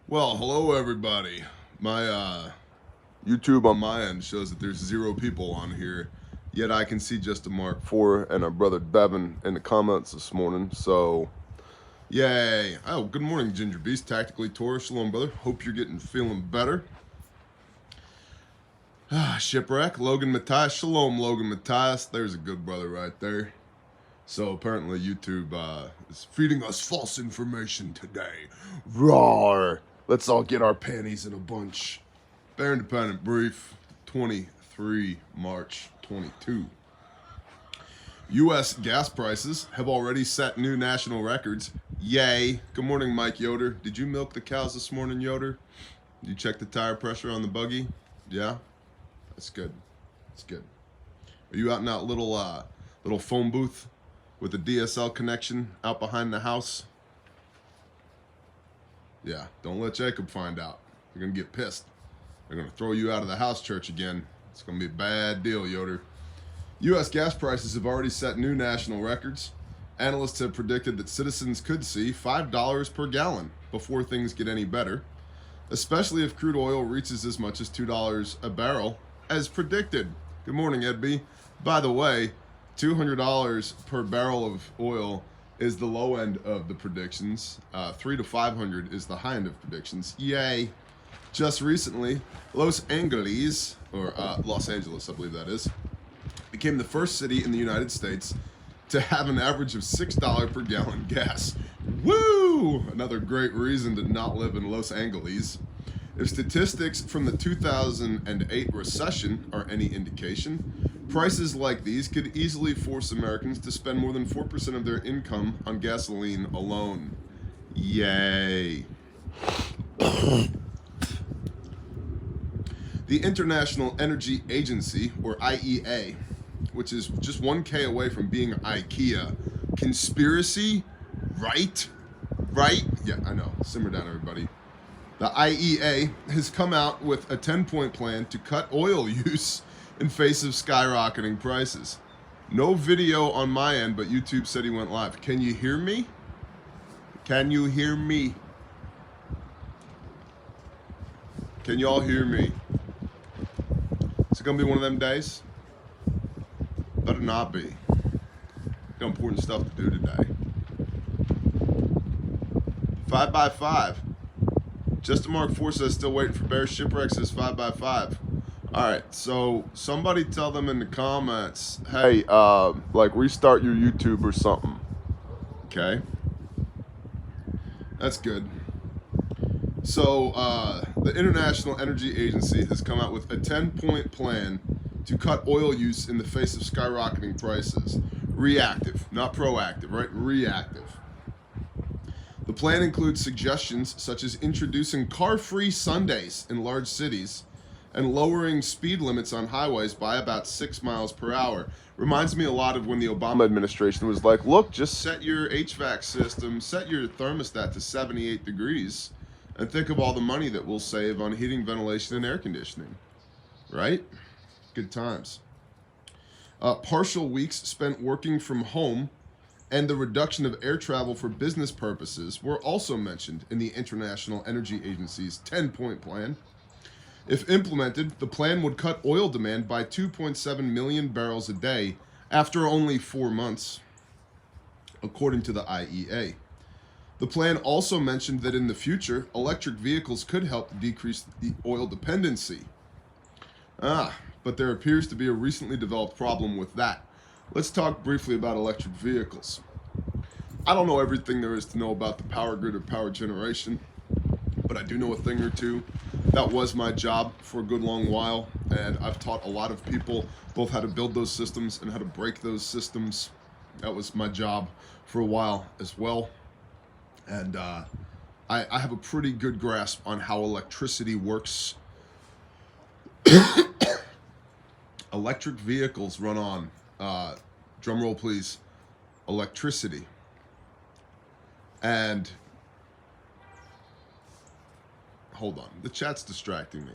Well, hello everybody. My YouTube on my end shows that there's 0 people on here, yet I can see just a Mark 4 and our brother Bevan in the comments this morning. So, yay! Oh, good morning, Ginger Beast, Tactically Taurus. Shalom, brother. Hope you're feeling better. Shipwreck, Logan Matthias. Shalom, Logan Matthias. There's a good brother right there. So apparently YouTube is feeding us false information today. Roar! Let's all get our panties in a bunch. Bear Independent Brief, 23 March 22. U.S. gas prices have already set new national records. Yay! Good morning, Mike Yoder. Did you milk the cows this morning, Yoder? Did you check the tire pressure on the buggy? Yeah? That's good. That's good. Are you out in that little phone booth with a DSL connection out behind the house? Yeah, don't let Jacob find out. You're going to get pissed. They're going to throw you out of the house church again. It's going to be a bad deal, Yoder. U.S. gas prices have already set new national records. Analysts have predicted that citizens could see $5 per gallon before things get any better, especially if crude oil reaches as much as $2 a barrel as predicted. Good morning, Ed B. By the way, $200 per barrel of oil is the low end of the predictions. $300 to $500 is the high end of predictions. Yay! Just recently, Los Angeles, I believe that is, became the first city in the United States to have an average of $6 per gallon gas. Woo! Another great reason to not live in Los Angeles. If statistics from the 2008 recession are any indication, prices like these could easily force Americans to spend more than 4% of their income on gasoline alone. Yay. The International Energy Agency, or IEA, which is just 1K away from being IKEA. Conspiracy? Right? Right? Yeah, I know. Simmer down, everybody. The IEA has come out with a 10-point plan to cut oil use in face of skyrocketing prices. No video on my end, but YouTube said he went live. Can you hear me? Can you hear me? Can y'all hear me? Is it gonna be one of them days? Better not be. Got important stuff to do today. 5x5. Just a Mark 4 says still waiting for Bear. Shipwreck says 5x5. Alright, so somebody tell them in the comments, hey, like restart your YouTube or something. Okay. That's good. So, the International Energy Agency has come out with a 10-point plan to cut oil use in the face of skyrocketing prices. Reactive, not proactive, right? Reactive. The plan includes suggestions such as introducing car-free Sundays in large cities and lowering speed limits on highways by about 6 miles per hour. Reminds me a lot of when the Obama administration was like, look, just set your HVAC system, set your thermostat to 78 degrees, and think of all the money that we'll save on heating, ventilation, and air conditioning. Right? Good times. Partial weeks spent working from home and the reduction of air travel for business purposes were also mentioned in the International Energy Agency's 10-point plan. If implemented, the plan would cut oil demand by 2.7 million barrels a day after only 4 months, according to the IEA. The plan also mentioned that in the future, electric vehicles could help decrease the oil dependency. But there appears to be a recently developed problem with that. Let's talk briefly about electric vehicles. I don't know everything there is to know about the power grid or power generation, but I do know a thing or two. That was my job for a good long while, and I've taught a lot of people both how to build those systems and how to break those systems. That was my job for a while as well. And I have a pretty good grasp on how electricity works. Electric vehicles run on, drum roll please, electricity. And, hold on, the chat's distracting me.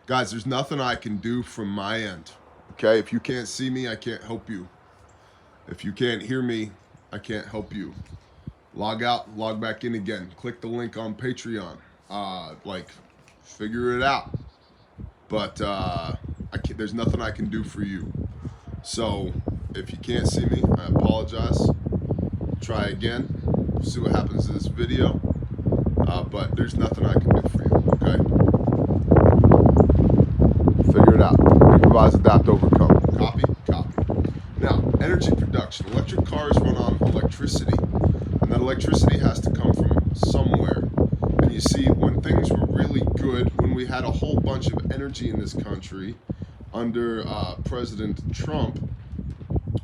Guys, there's nothing I can do from my end. Okay, if you can't see me, I can't help you. If you can't hear me, I can't help you. Log out, log back in again. Click the link on Patreon. Like, figure it out. But there's nothing I can do for you. So if you can't see me, I apologize. Try again. See what happens in this video. But there's nothing I can do for you. Okay. Figure it out. Improvise, adapt, overcome. Copy. Copy. Now, energy production. Electric cars run on electricity, and that electricity has to come from somewhere. And you see, when things were really good, when we had a whole bunch of energy in this country under President Trump,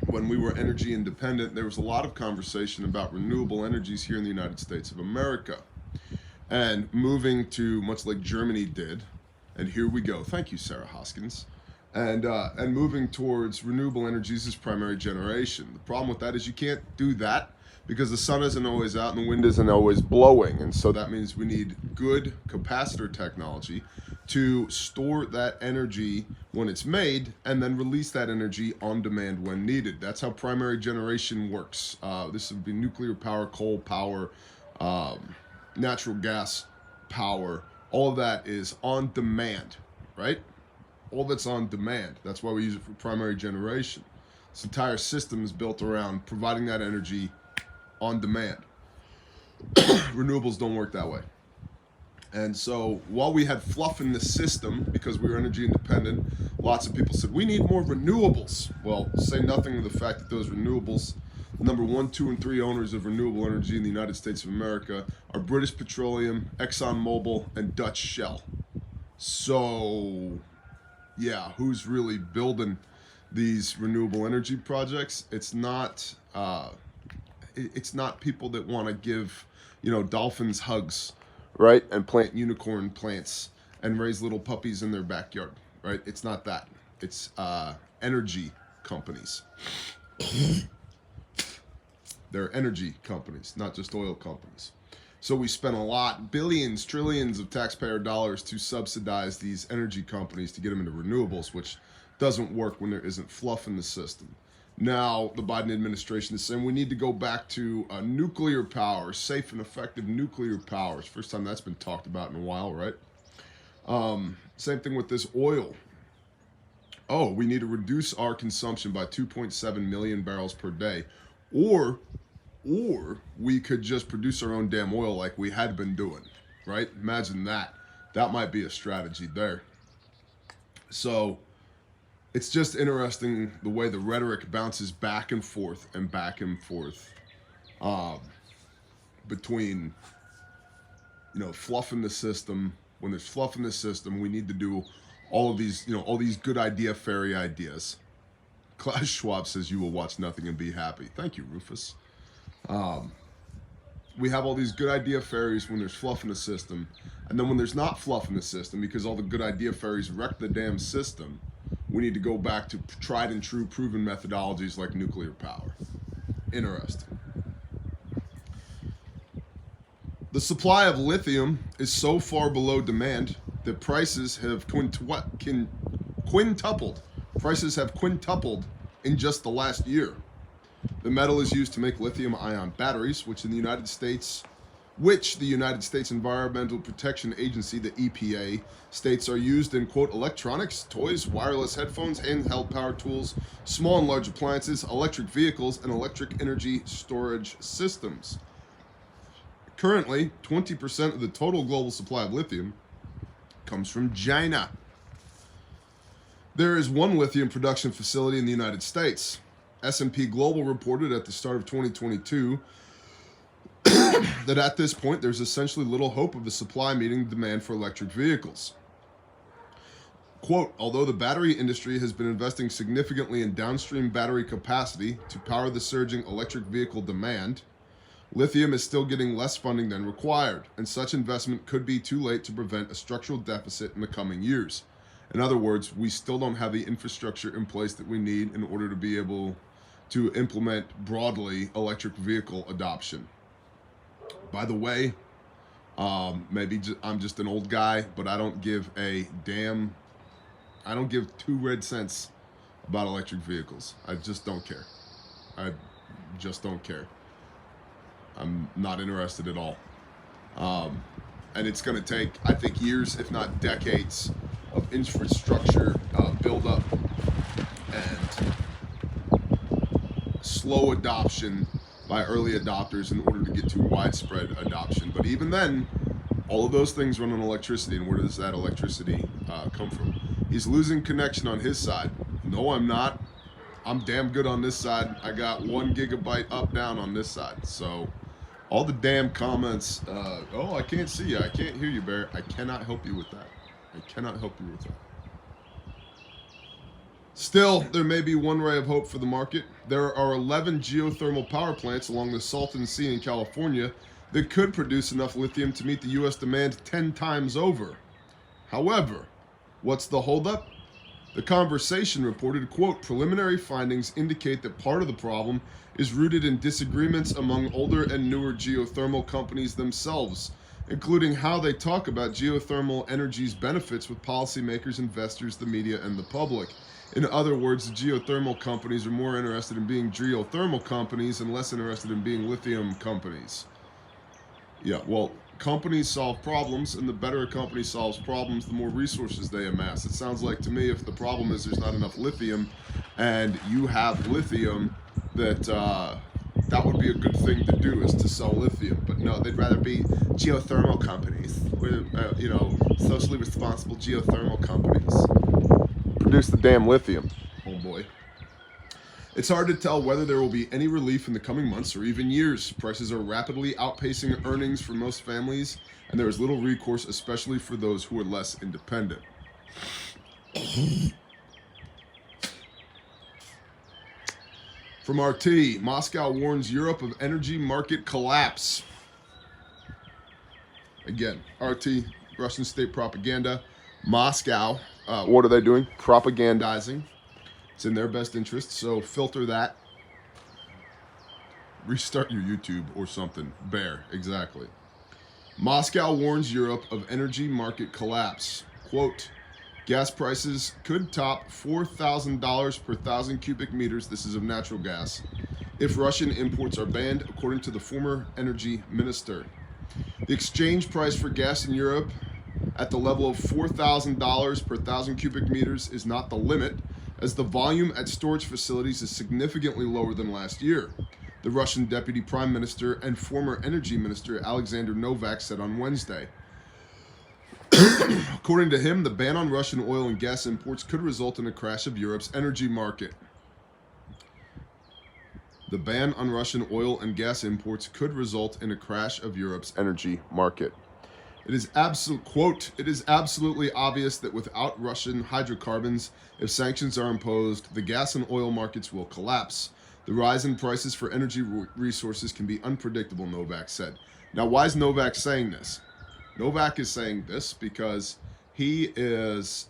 when we were energy independent, there was a lot of conversation about renewable energies here in the United States of America. And moving to, much like Germany did, and here we go. Thank you, Sarah Hoskins. And moving towards renewable energies as primary generation. The problem with that is you can't do that because the sun isn't always out and the wind isn't always blowing. And so that means we need good capacitor technology to store that energy when it's made and then release that energy on demand when needed. That's how primary generation works. This would be nuclear power, coal power, natural gas power. All of that is on demand, right? All that's on demand. That's why we use it for primary generation. This entire system is built around providing that energy on demand. Renewables don't work that way. And so while we had fluff in the system because we were energy independent, lots of people said, we need more renewables. Well, say nothing of the fact that those renewables, number 1, 2, and 3 owners of renewable energy in the United States of America are British Petroleum, ExxonMobil, and Dutch Shell. So, yeah, who's really building these renewable energy projects? It's not people that want to give, dolphins hugs, right? And plant unicorn plants and raise little puppies in their backyard, right? It's not that. It's energy companies. They're energy companies, not just oil companies. So we spent a lot, billions, trillions of taxpayer dollars to subsidize these energy companies to get them into renewables, which doesn't work when there isn't fluff in the system. Now, the Biden administration is saying we need to go back to nuclear power, safe and effective nuclear power. It's the first time that's been talked about in a while, right? Same thing with this oil. Oh, we need to reduce our consumption by 2.7 million barrels per day. Or we could just produce our own damn oil like we had been doing, right? Imagine that. That might be a strategy there. So it's just interesting the way the rhetoric bounces back and forth between, fluff in the system. When there's fluff in the system, we need to do all of these, all these good idea fairy ideas. Klaus Schwab says you will watch nothing and be happy. Thank you, Rufus. We have all these good idea fairies when there's fluff in the system, and then when there's not fluff in the system, because all the good idea fairies wreck the damn system, we need to go back to tried and true proven methodologies like nuclear power. Interesting. The supply of lithium is so far below demand that prices have quintupled. Prices have quintupled in just the last year. The metal is used to make lithium-ion batteries, which the United States Environmental Protection Agency, the EPA, states are used in, quote, electronics, toys, wireless headphones, handheld power tools, small and large appliances, electric vehicles, and electric energy storage systems. Currently, 20% of the total global supply of lithium comes from China. There is one lithium production facility in the United States. S&P Global reported at the start of 2022 that at this point there's essentially little hope of the supply meeting the demand for electric vehicles. Quote, although the battery industry has been investing significantly in downstream battery capacity to power the surging electric vehicle demand, lithium is still getting less funding than required, and such investment could be too late to prevent a structural deficit in the coming years. In other words, we still don't have the infrastructure in place that we need in order to be able to implement broadly electric vehicle adoption. By the way, maybe I'm just an old guy, but I don't give a damn. I don't give 2 red cents about electric vehicles. I just don't care. I just don't care. I'm not interested at all. And it's going to take, I think, years, if not decades, of infrastructure build-up and slow adoption by early adopters in order to get to widespread adoption. But even then, all of those things run on electricity, and where does that electricity come from? He's losing connection on his side. No, I'm not. I'm damn good on this side. I got 1 gigabyte up, down on this side. So all the damn comments, oh, I can't see you. I can't hear you, Bear. I cannot help you with that. I cannot help you with that. Still, there may be one ray of hope for the market. There are 11 geothermal power plants along the Salton Sea in California that could produce enough lithium to meet the U.S. demand 10 times over. However, what's the holdup? The Conversation reported, quote, preliminary findings indicate that part of the problem is rooted in disagreements among older and newer geothermal companies themselves, including how they talk about geothermal energy's benefits with policymakers, investors, the media, and the public. In other words, the geothermal companies are more interested in being geothermal companies and less interested in being lithium companies. Yeah, well, companies solve problems, and the better a company solves problems, the more resources they amass. It sounds like to me, if the problem is there's not enough lithium, and you have lithium, that that would be a good thing to do, is to sell lithium. But no, they'd rather be geothermal companies, you know, socially responsible geothermal companies. Produce the damn lithium, homeboy. It's hard to tell whether there will be any relief in the coming months or even years. Prices are rapidly outpacing earnings for most families, and there is little recourse, especially for those who are less independent. From RT, Moscow warns Europe of energy market collapse. Again, RT, Russian state propaganda. Moscow, what are they doing? Propagandizing. It's in their best interest, so filter that. Restart your YouTube or something. Bear, exactly. Moscow warns Europe of energy market collapse. Quote, gas prices could top $4,000 per 1,000 cubic meters, this is of natural gas, if Russian imports are banned, according to the former energy minister. The exchange price for gas in Europe at the level of $4,000 per 1,000 cubic meters is not the limit, as the volume at storage facilities is significantly lower than last year, the Russian Deputy Prime Minister and former Energy Minister Alexander Novak said on Wednesday. According to him, the ban on Russian oil and gas imports could result in a crash of Europe's energy market. The ban on Russian oil and gas imports could result in a crash of Europe's energy market. It is it is absolutely obvious that without Russian hydrocarbons, if sanctions are imposed, the gas and oil markets will collapse. The rise in prices for energy resources can be unpredictable, Novak said. Now, why is Novak saying this? Novak is saying this because he is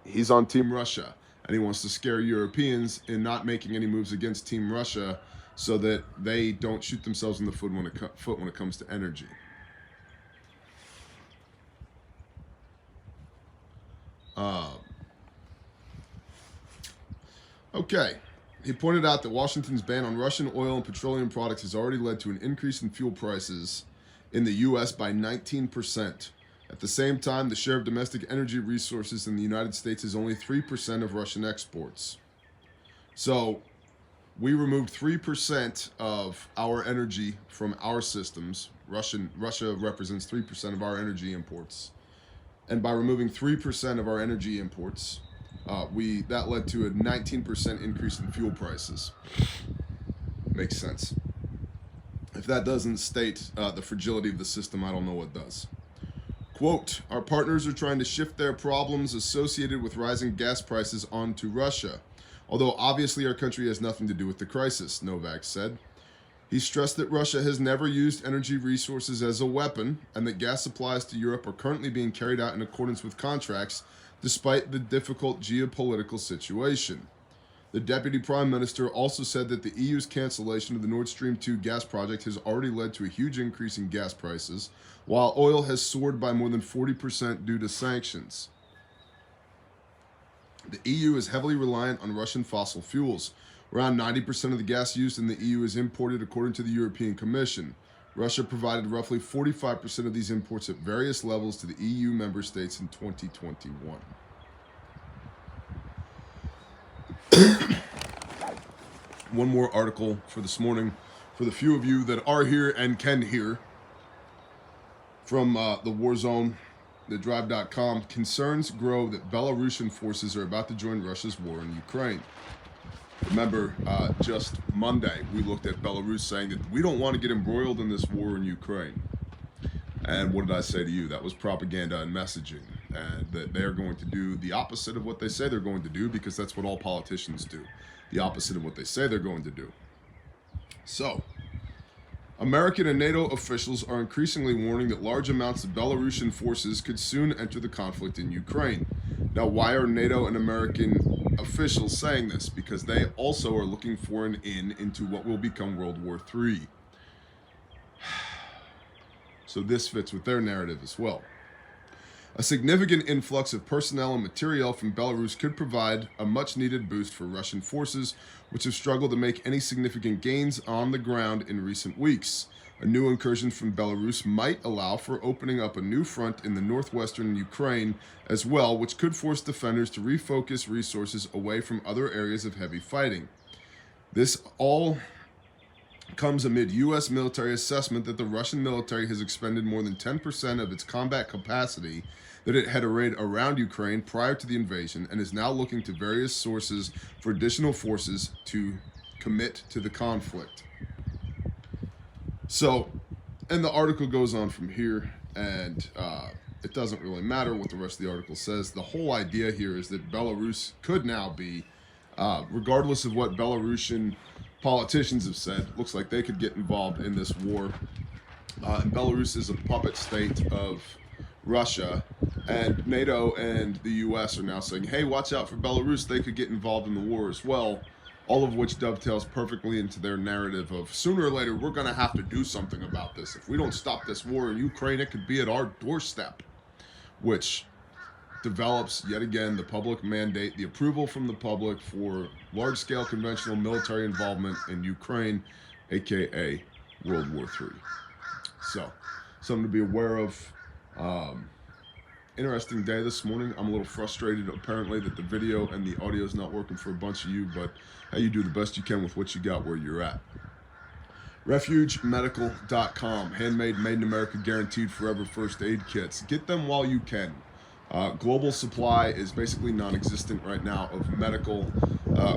he's on Team Russia, and he wants to scare Europeans in not making any moves against Team Russia so that they don't shoot themselves in the foot when it comes to energy. Okay. He pointed out that Washington's ban on Russian oil and petroleum products has already led to an increase in fuel prices in the U.S. by 19%. At the same time, the share of domestic energy resources in the United States is only 3% of Russian exports. So, we removed 3% of our energy from our systems. Russia represents 3% of our energy imports. And by removing 3% of our energy imports, that led to a 19% increase in fuel prices. Makes sense. If that doesn't state the fragility of the system, I don't know what does. Quote, our partners are trying to shift their problems associated with rising gas prices onto Russia, although obviously our country has nothing to do with the crisis, Novak said. He stressed that Russia has never used energy resources as a weapon, and that gas supplies to Europe are currently being carried out in accordance with contracts, despite the difficult geopolitical situation. The Deputy Prime Minister also said that the EU's cancellation of the Nord Stream 2 gas project has already led to a huge increase in gas prices, while oil has soared by more than 40% due to sanctions. The EU is heavily reliant on Russian fossil fuels. Around 90% of the gas used in the EU is imported, according to the European Commission. Russia provided roughly 45% of these imports at various levels to the EU member states in 2021. One more article for this morning, for the few of you that are here and can hear, from the war zone, thedrive.com. Concerns grow that Belarusian forces are about to join Russia's war in Ukraine. Remember, just Monday, we looked at Belarus saying that we don't want to get embroiled in this war in Ukraine. And what did I say to you? That was propaganda and messaging, and that they're going to do the opposite of what they say they're going to do, because that's what all politicians do. The opposite of what they say they're going to do. So, American and NATO officials are increasingly warning that large amounts of Belarusian forces could soon enter the conflict in Ukraine. Now, why are NATO and American officials saying this? Because they also are looking for an in into what will become World War III. So this fits with their narrative as well. A significant influx of personnel and materiel from Belarus could provide a much-needed boost for Russian forces, which have struggled to make any significant gains on the ground in recent weeks. A new incursion from Belarus might allow for opening up a new front in the northwestern Ukraine as well, which could force defenders to refocus resources away from other areas of heavy fighting. This all comes amid U.S. military assessment that the Russian military has expended more than 10% of its combat capacity that it had arrayed around Ukraine prior to the invasion, and is now looking to various sources for additional forces to commit to the conflict. So, and the article goes on from here, and it doesn't really matter what the rest of the article says. The whole idea here is that Belarus could now be, regardless of what Belarusian politicians have said, looks like they could get involved in this war. And Belarus is a puppet state of Russia, and NATO and the US are now saying, hey, watch out for Belarus, they could get involved in the war as well, all of which dovetails perfectly into their narrative of sooner or later we're going to have to do something about this. If we don't stop this war in Ukraine, it could be at our doorstep, which develops yet again the public mandate, the approval from the public for large-scale conventional military involvement in Ukraine, aka World War III. So, something to be aware of. Interesting day this morning. I'm a little frustrated apparently that the video and the audio is not working for a bunch of you, but hey, you do the best you can with what you got where you're at. RefugeMedical.com, handmade, made in America, guaranteed forever first aid kits. Get them while you can. Global supply is basically non-existent right now of medical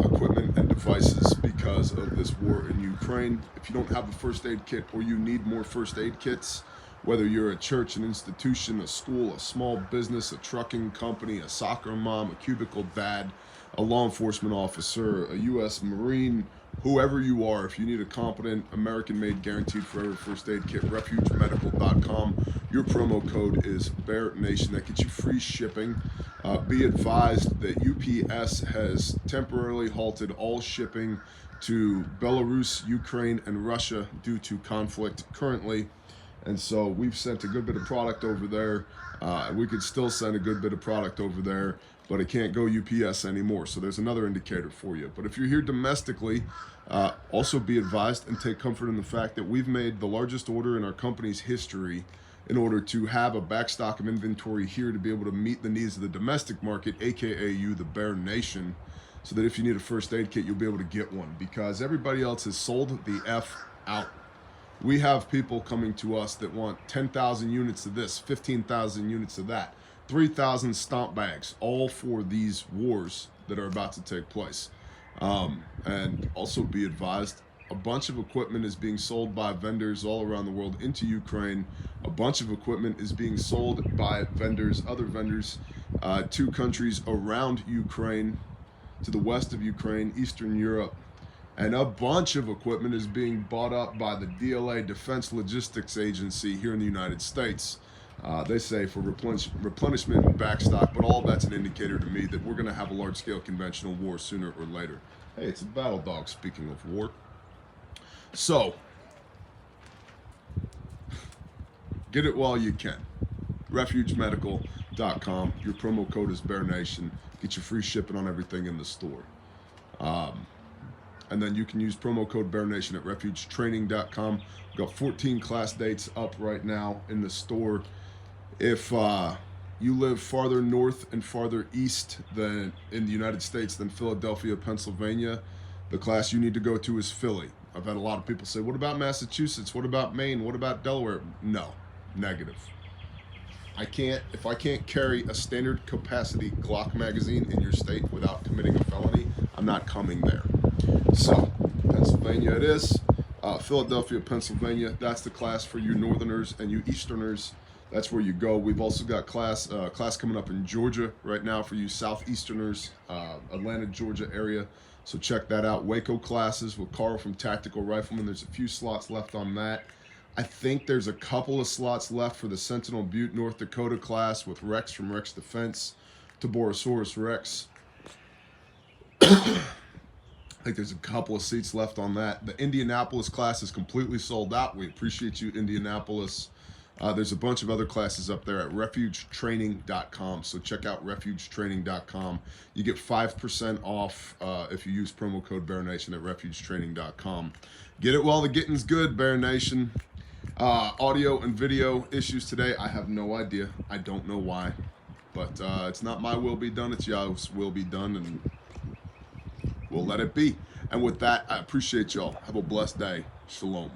equipment and devices because of this war in Ukraine. If you don't have a first aid kit, or you need more first aid kits, whether you're a church, an institution, a school, a small business, a trucking company, a soccer mom, a cubicle dad, a law enforcement officer, a U.S. Marine, whoever you are, if you need a competent, American-made, guaranteed forever first aid kit, RefugeMedical.com. Your promo code is BearNation. That gets you free shipping. Be advised that UPS has temporarily halted all shipping to Belarus, Ukraine, and Russia due to conflict currently. And so we've sent a good bit of product over there. We could still send a good bit of product over there, but it can't go UPS anymore. So there's another indicator for you. But if you're here domestically, also be advised and take comfort in the fact that we've made the largest order in our company's history in order to have a backstock of inventory here to be able to meet the needs of the domestic market, aka you, the Bear Nation, so that if you need a first aid kit, you'll be able to get one, because everybody else has sold the F out. We have people coming to us that want 10,000 units of this, 15,000 units of that, 3,000 stomp bags, all for these wars that are about to take place. And also be advised, a bunch of equipment is being sold by vendors all around the world into Ukraine. A bunch of equipment is being sold by vendors, other vendors, to countries around Ukraine, to the west of Ukraine, Eastern Europe. And a bunch of equipment is being bought up by the DLA, Defense Logistics Agency, here in the United States. They say for replenishment and backstock, but all that's an indicator to me that we're going to have a large-scale conventional war sooner or later. Hey, it's a battle dog, speaking of war. So, get it while you can. RefugeMedical.com. Your promo code is BearNation. Get your free shipping on everything in the store. And then you can use promo code BearNation at refugetraining.com. We've got 14 class dates up right now in the store. If you live farther north and farther east than in the United States than Philadelphia, Pennsylvania, the class you need to go to is Philly. I've had a lot of people say, what about Massachusetts? What about Maine? What about Delaware? No, negative. If I can't carry a standard capacity Glock magazine in your state without committing a felony, I'm not coming there. So, Pennsylvania it is. Philadelphia, Pennsylvania, that's the class for you Northerners and you Easterners. That's where you go. We've also got class coming up in Georgia right now for you Southeasterners, Atlanta, Georgia area. So check that out. Waco classes with Carl from Tactical Rifleman. There's a few slots left on that. I think there's a couple of slots left for the Sentinel Butte, North Dakota class with Rex from Rex Defense to Borosaurus Rex. I think there's a couple of seats left on that. The Indianapolis class is completely sold out. We appreciate you, Indianapolis. There's a bunch of other classes up there at refugetraining.com. So check out refugetraining.com. You get 5% off if you use promo code BearNation at refugetraining.com. Get it while the getting's good, Bear Nation. Audio and video issues today. I have no idea. I don't know why. But it's not my will be done. It's Yahweh's will be done. And we'll let it be. And with that, I appreciate y'all. Have a blessed day. Shalom.